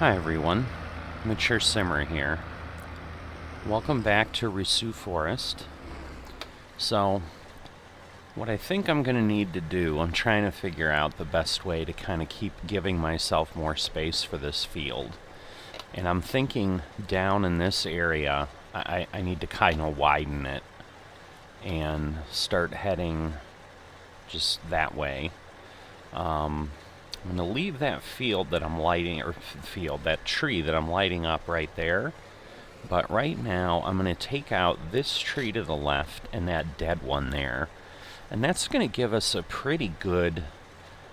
Hi everyone, Mature Simmer here. Welcome back to Risoux Forest. So, what I think I'm going to need to do, I'm trying to figure out the best way to kind of keep giving myself more space for this field. And I'm thinking down in this area, I need to kind of widen it and start heading just that way. I'm going to leave that field that I'm lighting, or that tree that I'm lighting up right there. But right now, I'm going to take out this tree to the left and that dead one there. And that's going to give us a pretty good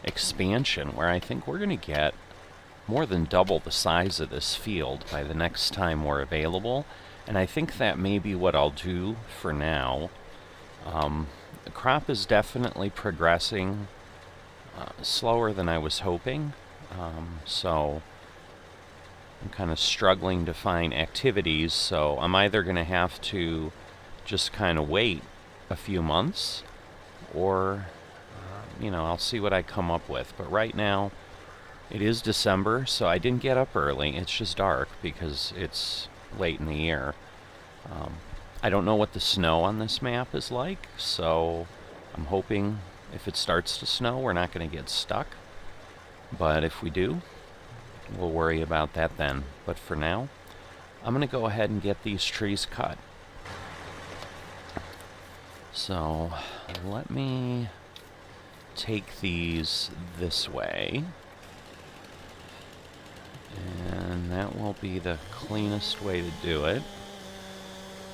expansion where I think we're going to get more than double the size of this field by the next time we're available. And I think that may be what I'll do for now. The crop is definitely progressing slower than I was hoping, so I'm kind of struggling to find activities, so I'm either going to have to just kind of wait a few months, or, I'll see what I come up with. But right now, it is December, so I didn't get up early. It's just dark because it's late in the year. I don't know what the snow on this map is like, so I'm hoping if it starts to snow, we're not going to get stuck. But if we do, we'll worry about that then. But for now, I'm going to go ahead and get these trees cut. So let me take these this way. And that will be the cleanest way to do it.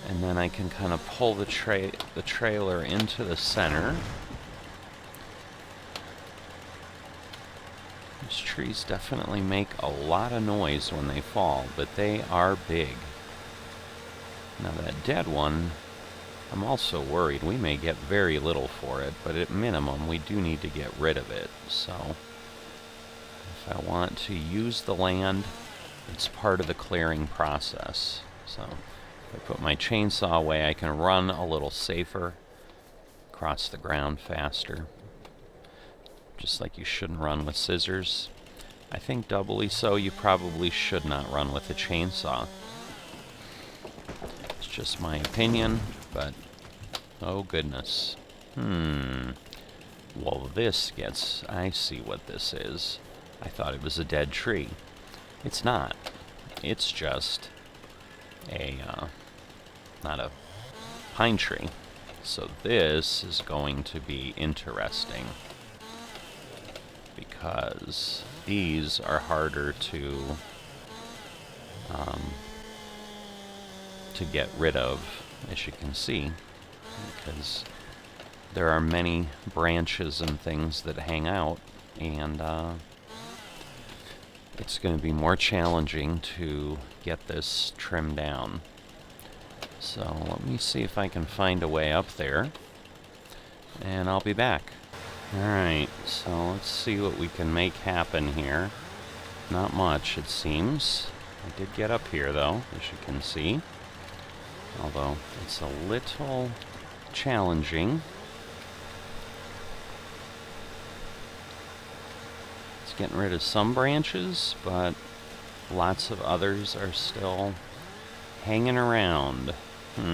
And then I can kind of pull the trailer into the center. These trees definitely make a lot of noise when they fall, but they are big. Now that dead one, I'm also worried we may get very little for it, but at minimum we do need to get rid of it. So if I want to use the land, it's part of the clearing process. So if I put my chainsaw away, I can run a little safer, cross the ground faster. Just like you shouldn't run with scissors. I think doubly so, you probably should not run with a chainsaw. It's just my opinion, but oh goodness. Well, I see what this is. I thought it was a dead tree. It's not. It's just not a pine tree. So this is going to be interesting, because these are harder to get rid of, as you can see, because there are many branches and things that hang out, and it's going to be more challenging to get this trimmed down. So let me see if I can find a way up there, and I'll be back. Alright, so let's see what we can make happen here. Not much, it seems. I did get up here, though, as you can see. Although, it's a little challenging. It's getting rid of some branches, but lots of others are still hanging around. So,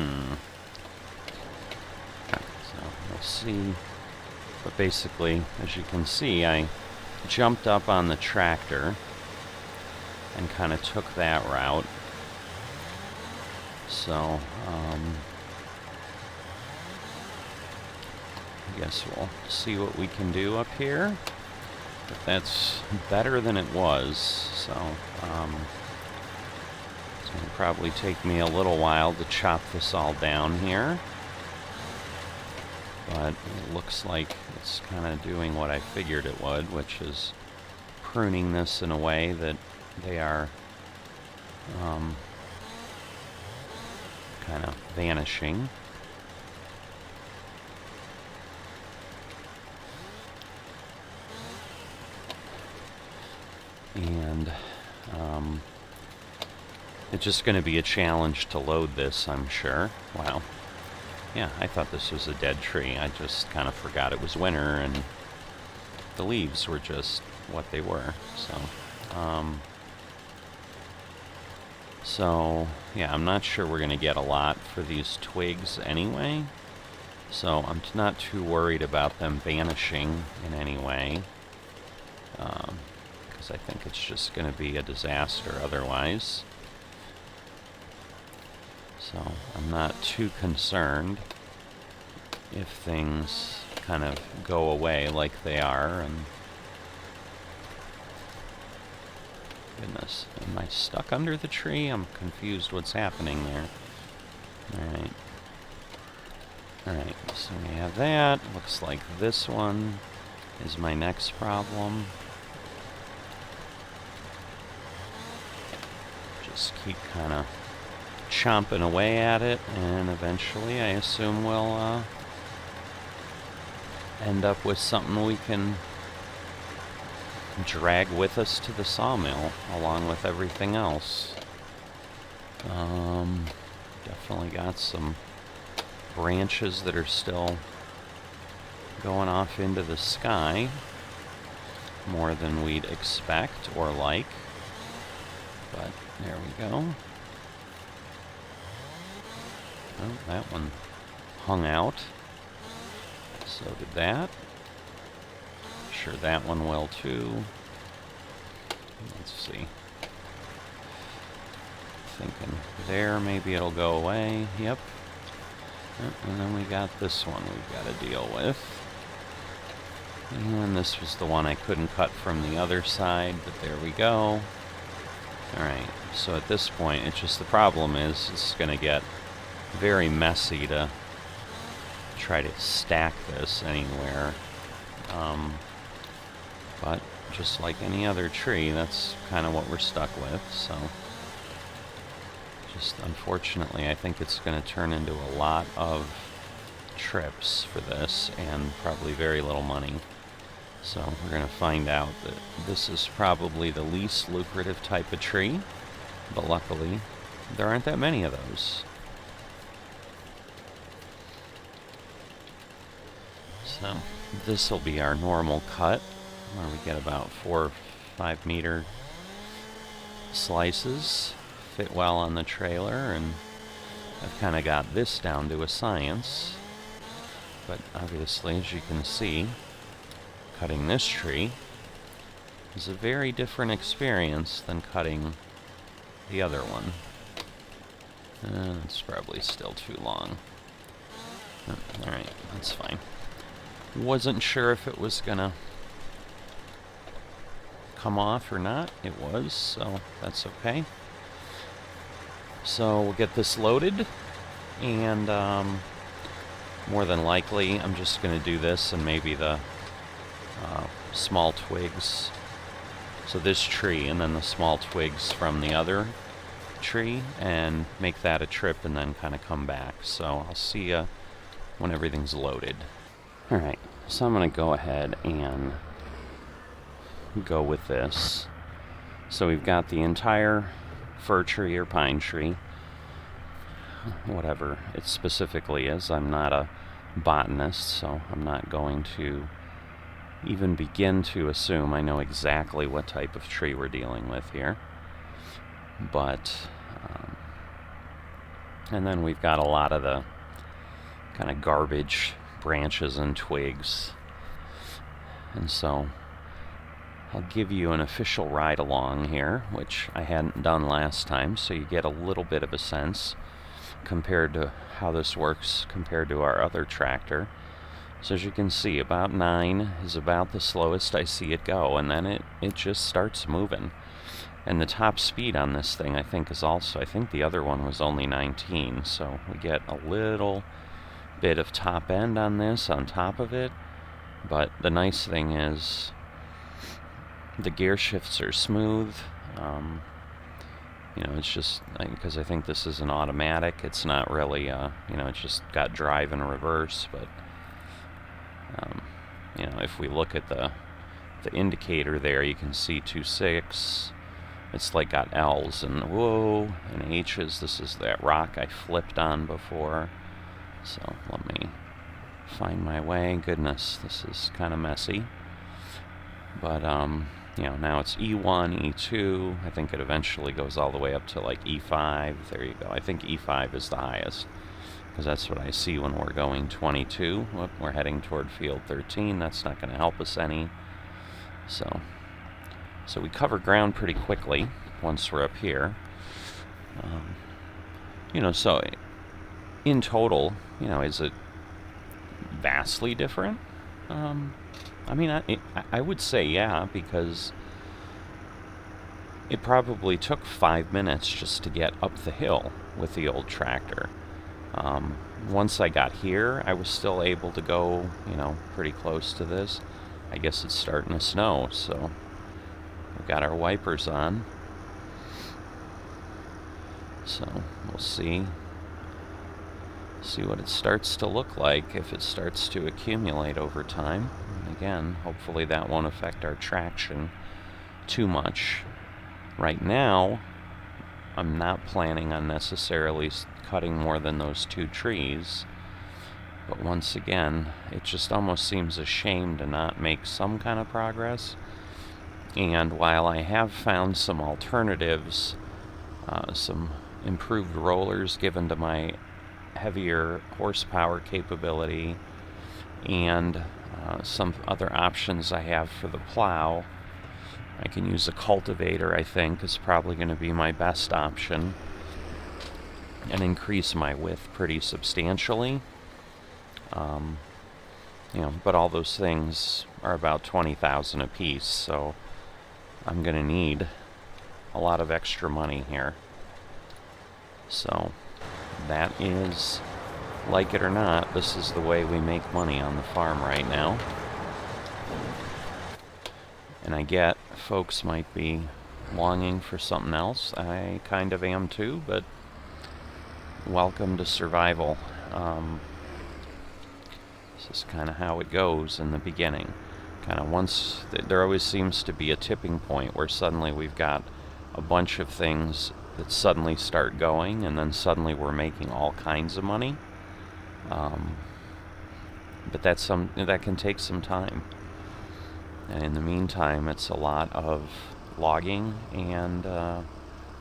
we'll see. But basically, as you can see, I jumped up on the tractor and kind of took that route. So, I guess we'll see what we can do up here. But that's better than it was, so it's going to probably take me a little while to chop this all down here. But it looks like it's kind of doing what I figured it would, which is pruning this in a way that they are kind of vanishing. And it's just going to be a challenge to load this, I'm sure. Wow. Yeah, I thought this was a dead tree. I just kind of forgot it was winter and the leaves were just what they were. So, So, yeah, I'm not sure we're going to get a lot for these twigs anyway. So I'm not too worried about them vanishing in any way. Because I think it's just going to be a disaster otherwise. So I'm not too concerned if things kind of go away like they are. And goodness, am I stuck under the tree? I'm confused what's happening there. Alright. Alright, so we have that. Looks like this one is my next problem. Just keep kind of chomping away at it, and eventually I assume we'll end up with something we can drag with us to the sawmill, along with everything else. Definitely got some branches that are still going off into the sky, more than we'd expect or like, but there we go. Oh, that one hung out. So did that. Sure that one will too. Let's see. Thinking there, maybe it'll go away. Yep. And then we got this one we've got to deal with. And this was the one I couldn't cut from the other side, but there we go. Alright, so at this point, it's just the problem is it's going to get very messy to try to stack this anywhere. But just like any other tree, that's kind of what we're stuck with, so just unfortunately I think it's going to turn into a lot of trips for this and probably very little money. So we're going to find out that this is probably the least lucrative type of tree, but luckily there aren't that many of those. So this will be our normal cut, where we get about 4 or 5 meter slices, fit well on the trailer, and I've kind of got this down to a science. But obviously, as you can see, cutting this tree is a very different experience than cutting the other one. It's probably still too long. Alright, that's fine. Wasn't sure if it was gonna come off or not. It was, so that's okay. So we'll get this loaded, and more than likely I'm just going to do this and maybe the small twigs. So this tree and then the small twigs from the other tree, and make that a trip and then kind of come back. So I'll see you when everything's loaded. Alright, so I'm going to go ahead and go with this. So we've got the entire fir tree or pine tree, whatever it specifically is. I'm not a botanist, so I'm not going to even begin to assume I know exactly what type of tree we're dealing with here. But and then we've got a lot of the kind of garbage branches and twigs, and so I'll give you an official ride along here, which I hadn't done last time, so you get a little bit of a sense compared to how this works compared to our other tractor. So as you can see, about 9 is about the slowest I see it go, and then it just starts moving. And the top speed on this thing, I think, is also, I think the other one was only 19, so we get a little bit of top end on this on top of it. But the nice thing is the gear shifts are smooth. You know, it's just because I think this is an automatic. It's not really, you know, it's just got drive and reverse. But you know, if we look at the indicator there, you can see 2.6. It's like got L's and whoa and H's. This is that rock I flipped on before. So let me find my way. Goodness, this is kind of messy. But You know, now it's E1, E2. I think it eventually goes all the way up to like E5. There you go. I think E5 is the highest, because that's what I see when we're going 22. Whoop, we're heading toward field 13. That's not going to help us any. So we cover ground pretty quickly once we're up here. You know, so in total, you know, is it vastly different? I mean, I would say yeah, because it probably took 5 minutes just to get up the hill with the old tractor. Once I got here, I was still able to go, you know, pretty close to this. I guess it's starting to snow, so we've got our wipers on. So we'll see what it starts to look like, if it starts to accumulate over time. And again, hopefully that won't affect our traction too much. Right now, I'm not planning on necessarily cutting more than those 2 trees. But once again, it just almost seems a shame to not make some kind of progress. And while I have found some alternatives, some improved rollers given to my heavier horsepower capability, and some other options I have for the plow, I can use a cultivator, I think, is probably going to be my best option, and increase my width pretty substantially. You know, but all those things are about $20,000 a piece, so I'm going to need a lot of extra money here. So that is, like it or not, this is the way we make money on the farm right now. And I get folks might be longing for something else. I kind of am too, but welcome to survival. This is kind of how it goes in the beginning. Kind of once, there always seems to be a tipping point where suddenly we've got a bunch of things that suddenly start going, and then suddenly we're making all kinds of money. But that can take some time. And in the meantime, it's a lot of logging and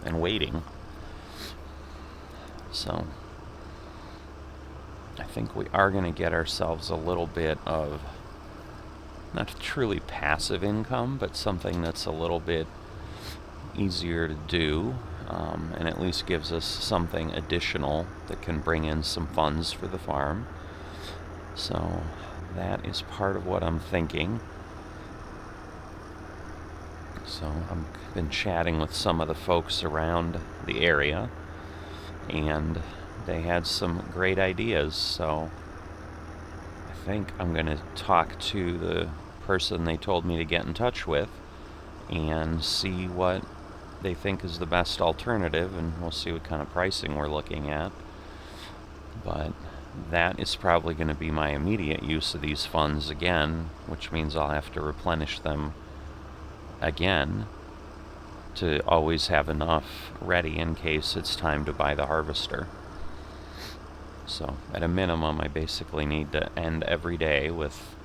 waiting. So I think we are going to get ourselves a little bit of, not truly passive income, but something that's a little bit easier to do, and at least gives us something additional that can bring in some funds for the farm. So that is part of what I'm thinking. So I've been chatting with some of the folks around the area, and they had some great ideas. So I think I'm going to talk to the person they told me to get in touch with and see what they think is the best alternative, and we'll see what kind of pricing we're looking at. But that is probably going to be my immediate use of these funds again, which means I'll have to replenish them again to always have enough ready in case it's time to buy the harvester. So at a minimum, I basically need to end every day with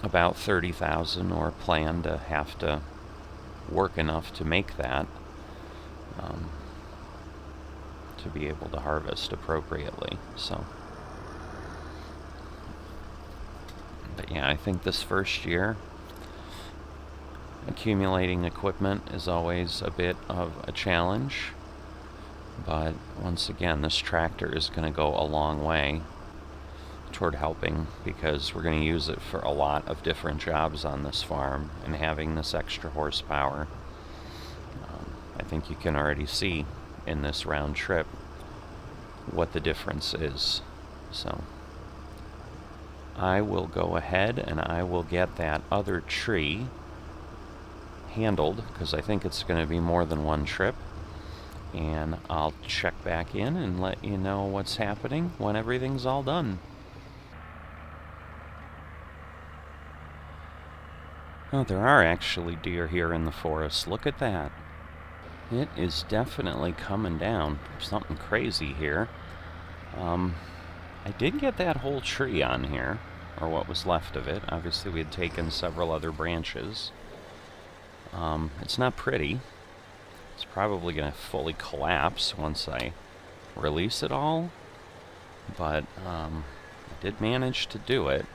about 30,000, or plan to have to work enough to make that, to be able to harvest appropriately. So, but yeah, I think this first year, accumulating equipment is always a bit of a challenge. But once again, this tractor is going to go a long way toward helping, because we're going to use it for a lot of different jobs on this farm, and having this extra horsepower, I think you can already see in this round trip what the difference is. So I will go ahead and I will get that other tree handled, because I think it's going to be more than one trip, and I'll check back in and let you know what's happening when everything's all done. Oh, there are actually deer here in the forest. Look at that. It is definitely coming down. Something crazy here. I did get that whole tree on here. or what was left of it. Obviously, we had taken several other branches. It's not pretty. It's probably going to fully collapse once I release it all, but I did manage to do it.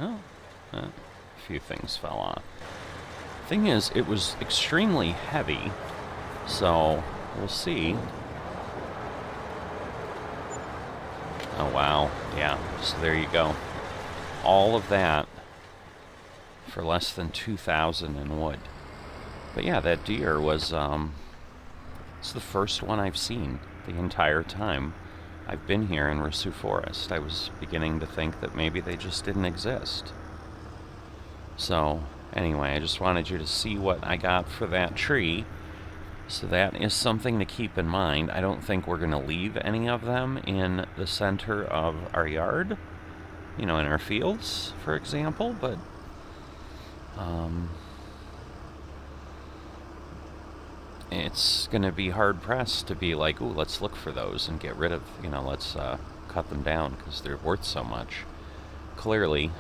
Oh, a few things fell off. Thing is, it was extremely heavy, so we'll see. Oh wow, yeah, so there you go. All of that for less than 2,000 in wood. But yeah, that deer was, it's the first one I've seen the entire time I've been here in Risoux Forest. I was beginning to think that maybe they just didn't exist. So, anyway, I just wanted you to see what I got for that tree. So that is something to keep in mind. I don't think we're going to leave any of them in the center of our yard, you know, in our fields, for example, but it's going to be hard-pressed to be like, ooh, let's look for those and get rid of, you know, let's cut them down because they're worth so much. Clearly,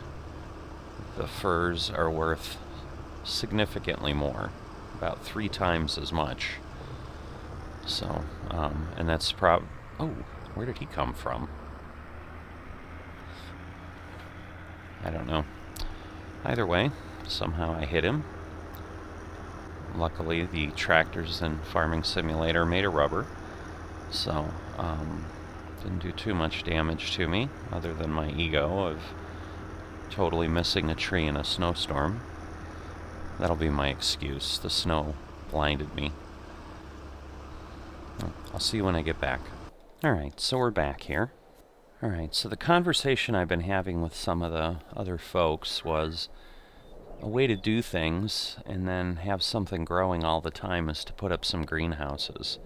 the furs are worth significantly more, about 3 times as much. So, and that's oh, where did he come from? I don't know. Either way, somehow I hit him. Luckily, the tractors and farming simulator made of rubber, so didn't do too much damage to me, other than my ego of totally missing a tree in a snowstorm. That'll be my excuse. The snow blinded me. I'll see you when I get back. Alright, so we're back here. Alright, so the conversation I've been having with some of the other folks was a way to do things and then have something growing all the time is to put up some greenhouses.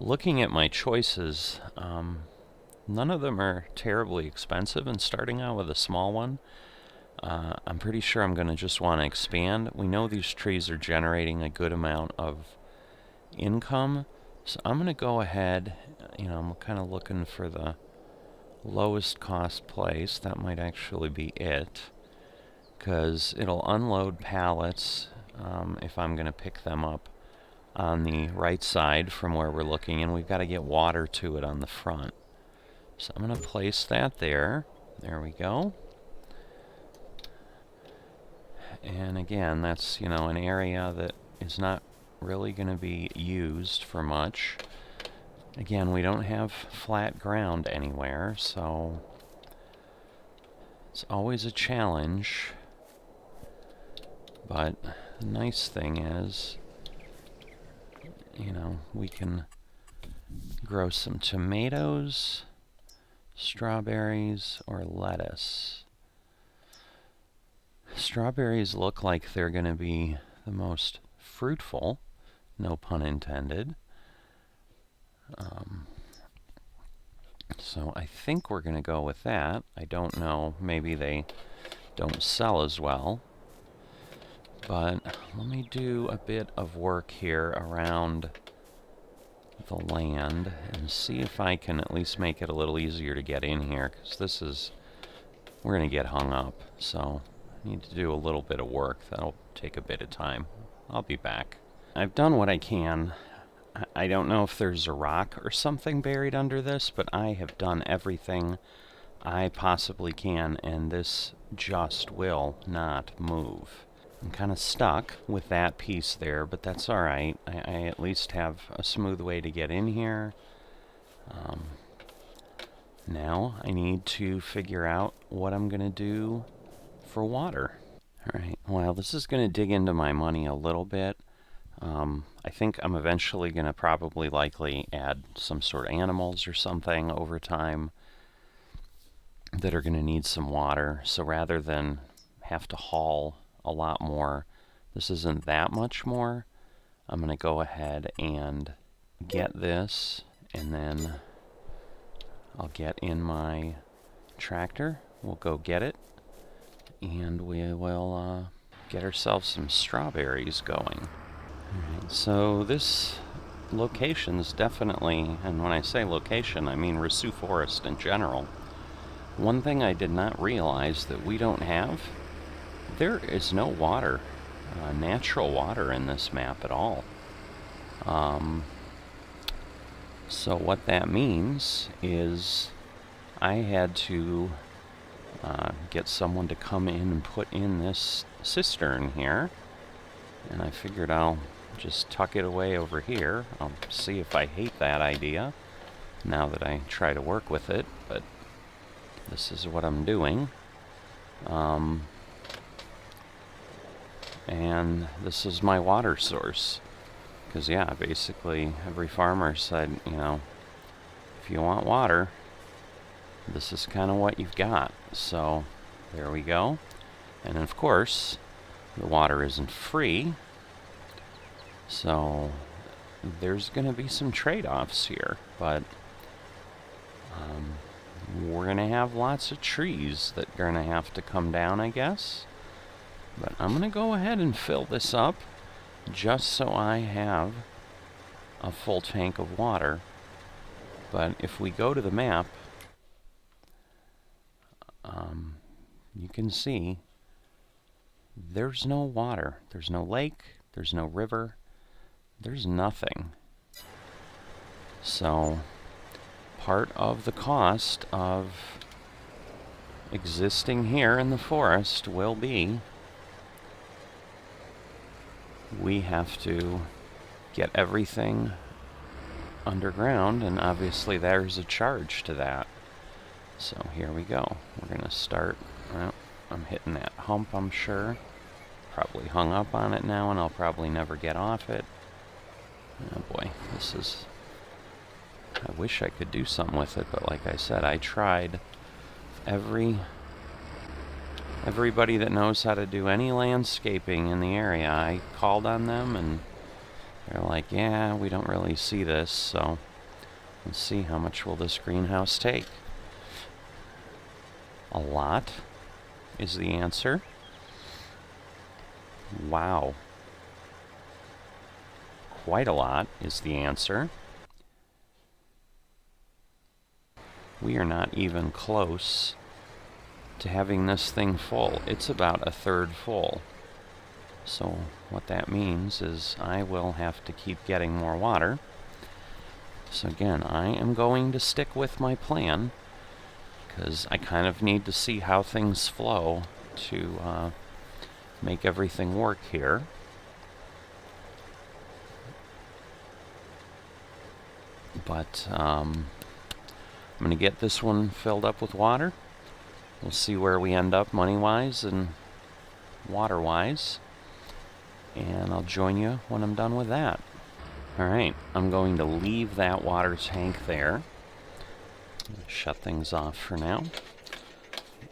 Looking at my choices, none of them are terribly expensive, and starting out with a small one, I'm pretty sure I'm going to just want to expand. We know these trees are generating a good amount of income, so I'm going to go ahead, you know, I'm kind of looking for the lowest cost place. That might actually be it, because it'll unload pallets if I'm going to pick them up on the right side from where we're looking, and we've got to get water to it on the front. So I'm going to place that there. There we go. And again, that's, you know, an area that is not really going to be used for much. Again, we don't have flat ground anywhere, so it's always a challenge. But the nice thing is, you know, we can grow some tomatoes, strawberries, or lettuce. Strawberries look like they're going to be the most fruitful, no pun intended. So I think we're going to go with that. I don't know, maybe they don't sell as well. But let me do a bit of work here around the land and see if I can at least make it a little easier to get in here, because this is, we're going to get hung up, so I need to do a little bit of work. That'll take a bit of time. I'll be back. I've done what I can. I don't know if there's a rock or something buried under this, but I have done everything I possibly can, and this just will not move. I'm kind of stuck with that piece there, but that's alright. I at least have a smooth way to get in here. Now I need to figure out what I'm going to do for water. Alright, well, this is going to dig into my money a little bit. I think I'm eventually going to probably likely add some sort of animals or something over time that are going to need some water. So rather than have to haul a lot more, this isn't that much more, I'm going to go ahead and get this, and then I'll get in my tractor. We'll go get it, and we will get ourselves some strawberries going. Alright, so this location's definitely, and when I say location, I mean Risoux Forest in general, One thing I did not realize that we don't have, there is no water, natural water in this map at all. So what that means is I had to get someone to come in and put in this cistern here, and I figured I'll just tuck it away over here. I'll see if I hate that idea now that I try to work with it, but this is what I'm doing. And this is my water source. Because, yeah, basically every farmer said, you know, if you want water, this is kind of what you've got. So, there we go. And of course, the water isn't free. So, there's going to be some trade-offs here. But we're going to have lots of trees that are going to have to come down, I guess. But I'm going to go ahead and fill this up just so I have a full tank of water. But if we go to the map, you can see there's no water. There's no lake. There's no river. There's nothing. So part of the cost of existing here in the forest will be we have to get everything underground, and obviously there's a charge to that. So here we go. We're going to start. Well, I'm hitting that hump, I'm sure. Probably hung up on it now, and I'll probably never get off it. Oh boy, this is... I wish I could do something with it, but like I said, I tried. Everybody that knows how to do any landscaping in the area, I called on them, and they're like, yeah, we don't really see this, so let's see, how much will this greenhouse take? A lot is the answer. Wow. Quite a lot is the answer. We are not even close to having this thing full. It's about a third full. So what that means is I will have to keep getting more water. So again, I am going to stick with my plan because I kind of need to see how things flow to make everything work here. But I'm going to get this one filled up with water. We'll see where we end up money-wise and water-wise. And I'll join you when I'm done with that. Alright, I'm going to leave that water tank there. Shut things off for now.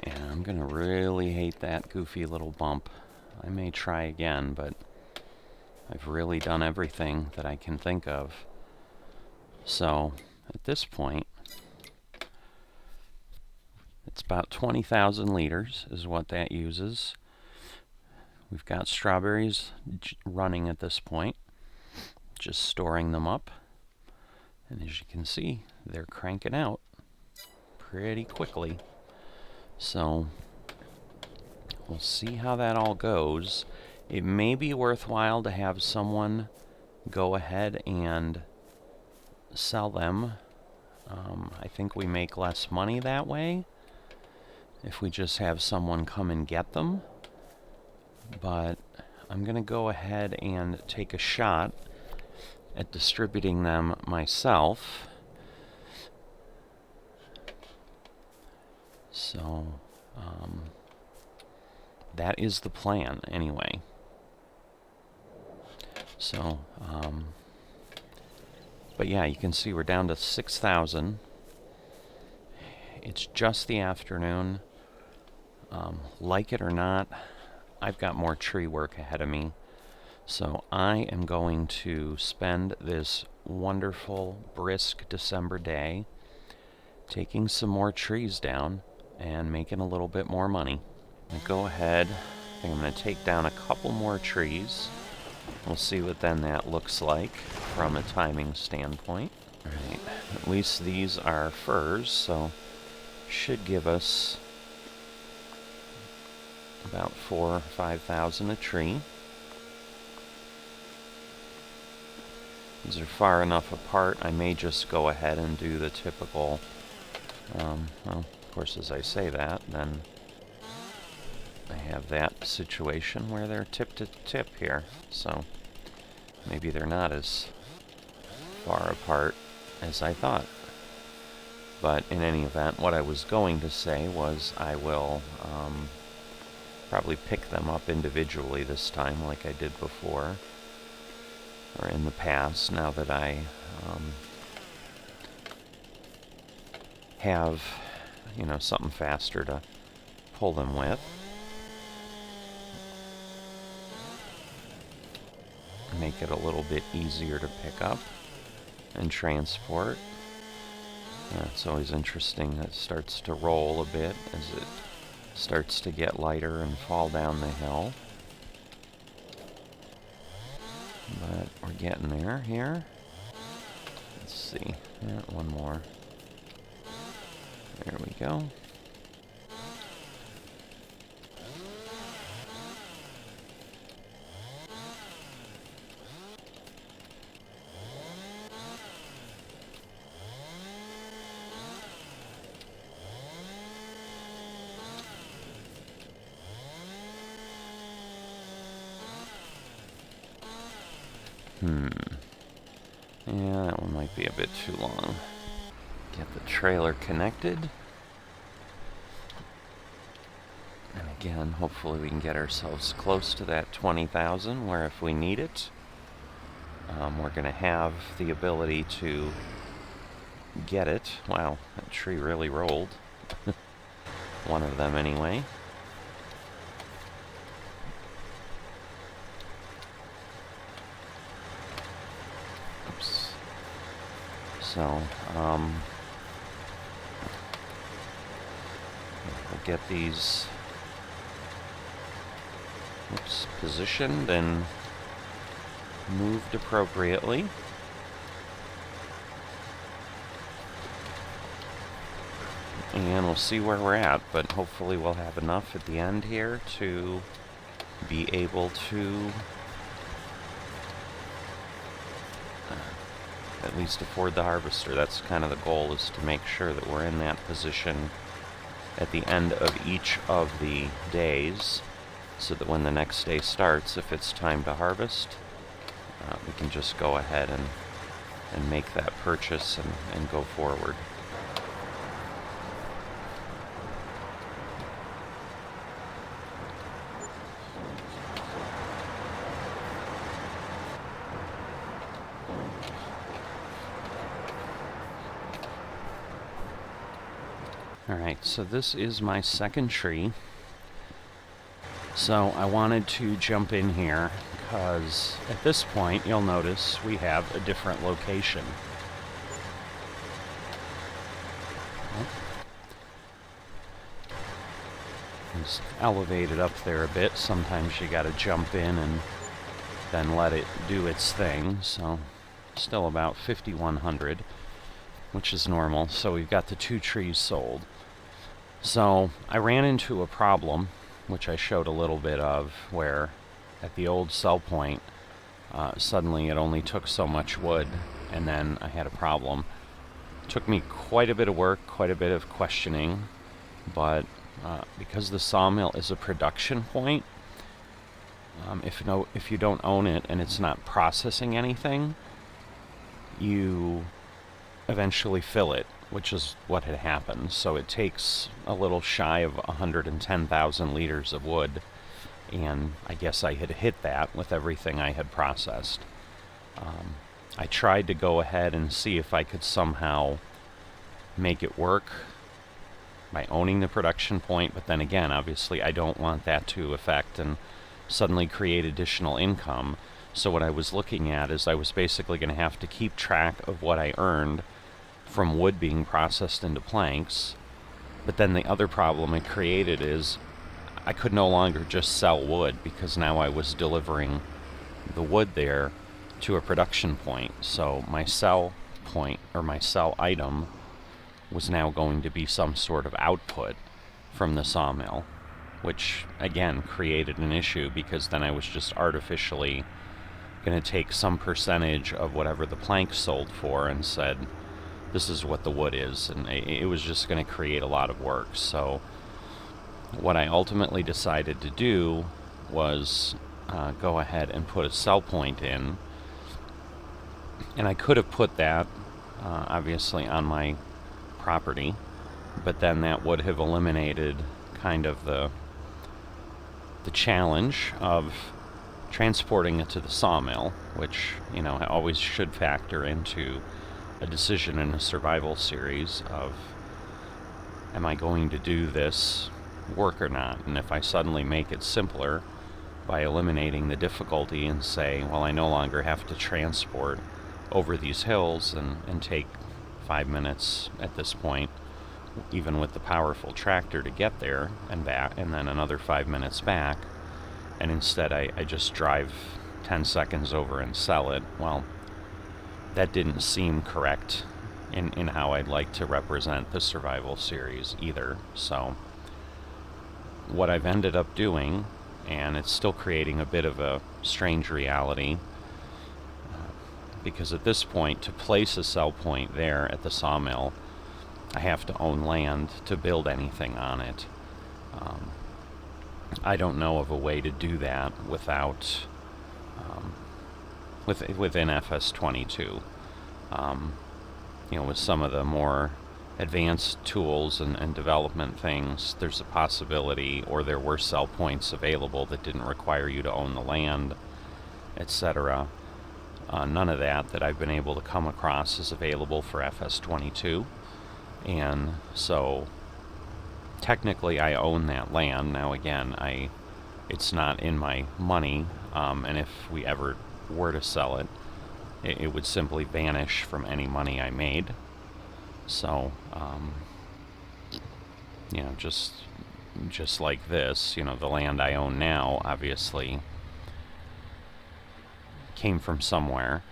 And I'm going to really hate that goofy little bump. I may try again, but I've really done everything that I can think of. So, at this point, it's about 20,000 liters is what that uses. We've got strawberries running at this point, just storing them up. And as you can see, they're cranking out pretty quickly. So, we'll see how that all goes. It may be worthwhile to have someone go ahead and sell them. I think we make less money that way if we just have someone come and get them. But I'm going to go ahead and take a shot at distributing them myself. So, that is the plan anyway. So, but yeah, you can see we're down to 6,000. It's just the afternoon. Like it or not, I've got more tree work ahead of me. So I am going to spend this wonderful, brisk December day taking some more trees down and making a little bit more money. I'm gonna go ahead. I think I'm going to take down a couple more trees. We'll see what then that looks like from a timing standpoint. Alright, at least these are firs, so should give us about 4,000 or 5,000 a tree. These are far enough apart, I may just go ahead and do the typical, well, of course as I say that, then I have that situation where they're tip to tip here, so maybe they're not as far apart as I thought. But in any event, what I was going to say was I will probably pick them up individually this time like I did before, or in the past, now that I have, you know, something faster to pull them with. Make it a little bit easier to pick up and transport. Yeah, it's always interesting that it starts to roll a bit as it starts to get lighter and fall down the hill. But we're getting there here. Let's see. Yeah, one more. There we go. Yeah, that one might be a bit too long. Get the trailer connected. And again, hopefully we can get ourselves close to that 20,000, where if we need it, we're going to have the ability to get it. Wow, that tree really rolled. One of them anyway. So, we'll get these positioned and moved appropriately. And we'll see where we're at, but hopefully we'll have enough at the end here to be able to at least afford the harvester. That's kind of the goal, is to make sure that we're in that position at the end of each of the days, so that when the next day starts, if it's time to harvest, we can just go ahead and make that purchase and go forward. Alright, so this is my second tree. So I wanted to jump in here because at this point you'll notice we have a different location. It's elevated up there a bit. Sometimes you gotta jump in and then let it do its thing. So still about 5,100, which is normal. So we've got the 2 trees sold. So I ran into a problem, which I showed a little bit of, where at the old sell point, suddenly it only took so much wood, and then I had a problem. It took me quite a bit of work, quite a bit of questioning, but because the sawmill is a production point, if you don't own it and it's not processing anything, you eventually fill it, which is what had happened. So it takes a little shy of 110,000 liters of wood, and I guess I had hit that with everything I had processed. I tried to go ahead and see if I could somehow make it work by owning the production point, but then again, obviously I don't want that to affect and suddenly create additional income. So what I was looking at is I was basically going to have to keep track of what I earned from wood being processed into planks. But then the other problem it created is I could no longer just sell wood, because now I was delivering the wood there to a production point. So my sell point, or my sell item, was now going to be some sort of output from the sawmill, which again created an issue, because then I was just artificially going to take some percentage of whatever the planks sold for and said, this is what the wood is, and it was just going to create a lot of work. So what I ultimately decided to do was go ahead and put a sell point in, and I could have put that obviously on my property, but then that would have eliminated kind of the challenge of transporting it to the sawmill, which, you know, I always should factor into a decision in a survival series of, am I going to do this work or not? And if I suddenly make it simpler by eliminating the difficulty and say, well, I no longer have to transport over these hills and take 5 minutes at this point, even with the powerful tractor, to get there and back, and then another 5 minutes back, and instead I just drive 10 seconds over and sell it, well, that didn't seem correct in how I'd like to represent the survival series either. So what I've ended up doing, and it's still creating a bit of a strange reality, because at this point, to place a sell point there at the sawmill, I have to own land to build anything on it. I don't know of a way to do that without within FS22. You know, with some of the more advanced tools and development things, there's a possibility, or there were sell points available that didn't require you to own the land, etc. None of that I've been able to come across is available for FS22, and so technically I own that land. Now again, it's not in my money, and if we ever were to sell it, it would simply vanish from any money I made. So, you know, just like this, you know, the land I own now obviously came from somewhere,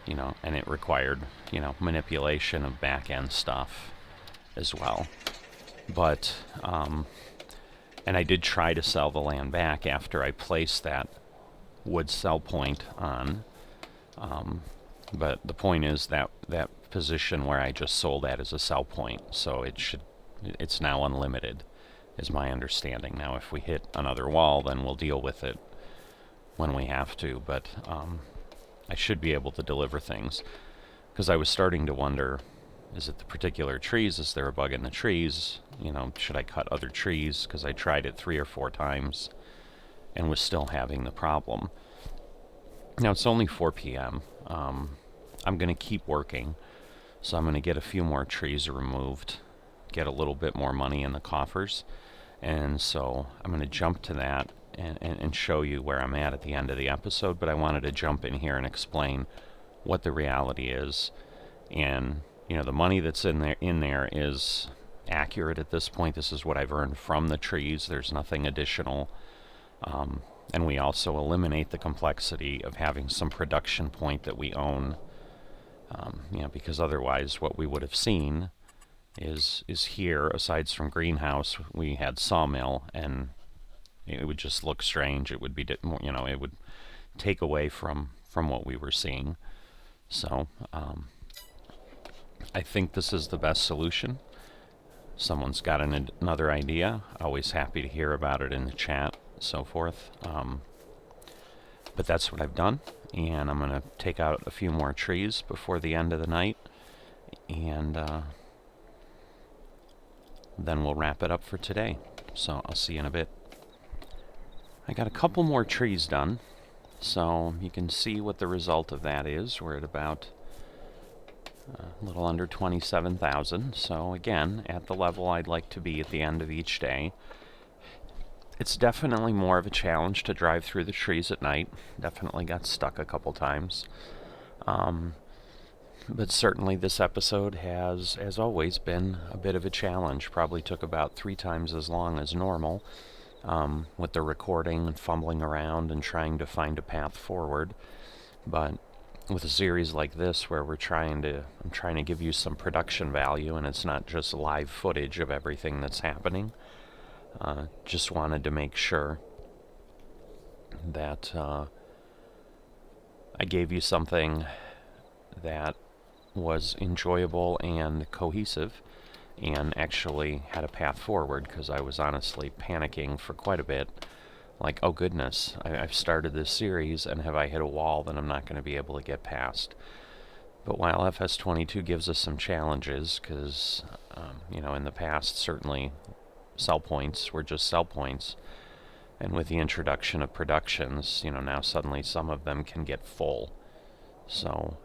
you know, and it required, you know, manipulation of back-end stuff as well. But, and I did try to sell the land back after I placed that wood sell point on, but the point is that position where I just sold at is a sell point, so it's now unlimited, is my understanding. Now if we hit another wall, then we'll deal with it when we have to, but I should be able to deliver things, because I was starting to wonder, is it the particular trees? Is there a bug in the trees? You know, should I cut other trees? Because I tried it 3 or 4 times and was still having the problem. Now it's only 4 p.m. I'm going to keep working, so I'm going to get a few more trees removed, get a little bit more money in the coffers, and so I'm going to jump to that and show you where I'm at the end of the episode. But I wanted to jump in here and explain what the reality is, and you know, the money that's in there is accurate at this point. This is what I've earned from the trees. There's nothing additional. And we also eliminate the complexity of having some production point that we own, you know, because otherwise what we would have seen is here, aside from greenhouse, we had sawmill, and it would just look strange. It would be, you know, it would take away from what we were seeing. So I think this is the best solution. Someone's got another idea, always happy to hear about it in the chat, so forth. But that's what I've done, and I'm going to take out a few more trees before the end of the night, and then we'll wrap it up for today. So I'll see you in a bit. I got a couple more trees done, so you can see what the result of that is. We're at about a little under 27,000, so again, at the level I'd like to be at the end of each day. It's definitely more of a challenge to drive through the trees at night. Definitely got stuck a couple times. But certainly this episode has, as always, been a bit of a challenge. Probably took about 3 times as long as normal, with the recording and fumbling around and trying to find a path forward. But with a series like this where I'm trying to give you some production value, and it's not just live footage of everything that's happening. Just wanted to make sure that I gave you something that was enjoyable and cohesive and actually had a path forward, because I was honestly panicking for quite a bit. Like, oh goodness, I've started this series, and have I hit a wall that I'm not going to be able to get past? But while FS22 gives us some challenges, because, in the past, certainly sell points were just sell points, and with the introduction of productions, now suddenly some of them can get full. So,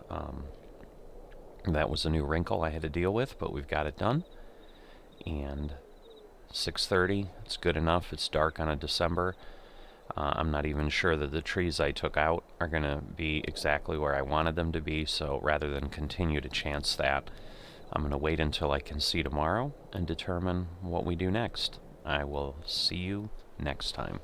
that was a new wrinkle I had to deal with, but we've got it done. And 6:30, it's good enough. It's dark on a December. I'm not even sure that the trees I took out are going to be exactly where I wanted them to be, so rather than continue to chance that, I'm going to wait until I can see tomorrow and determine what we do next. I will see you next time.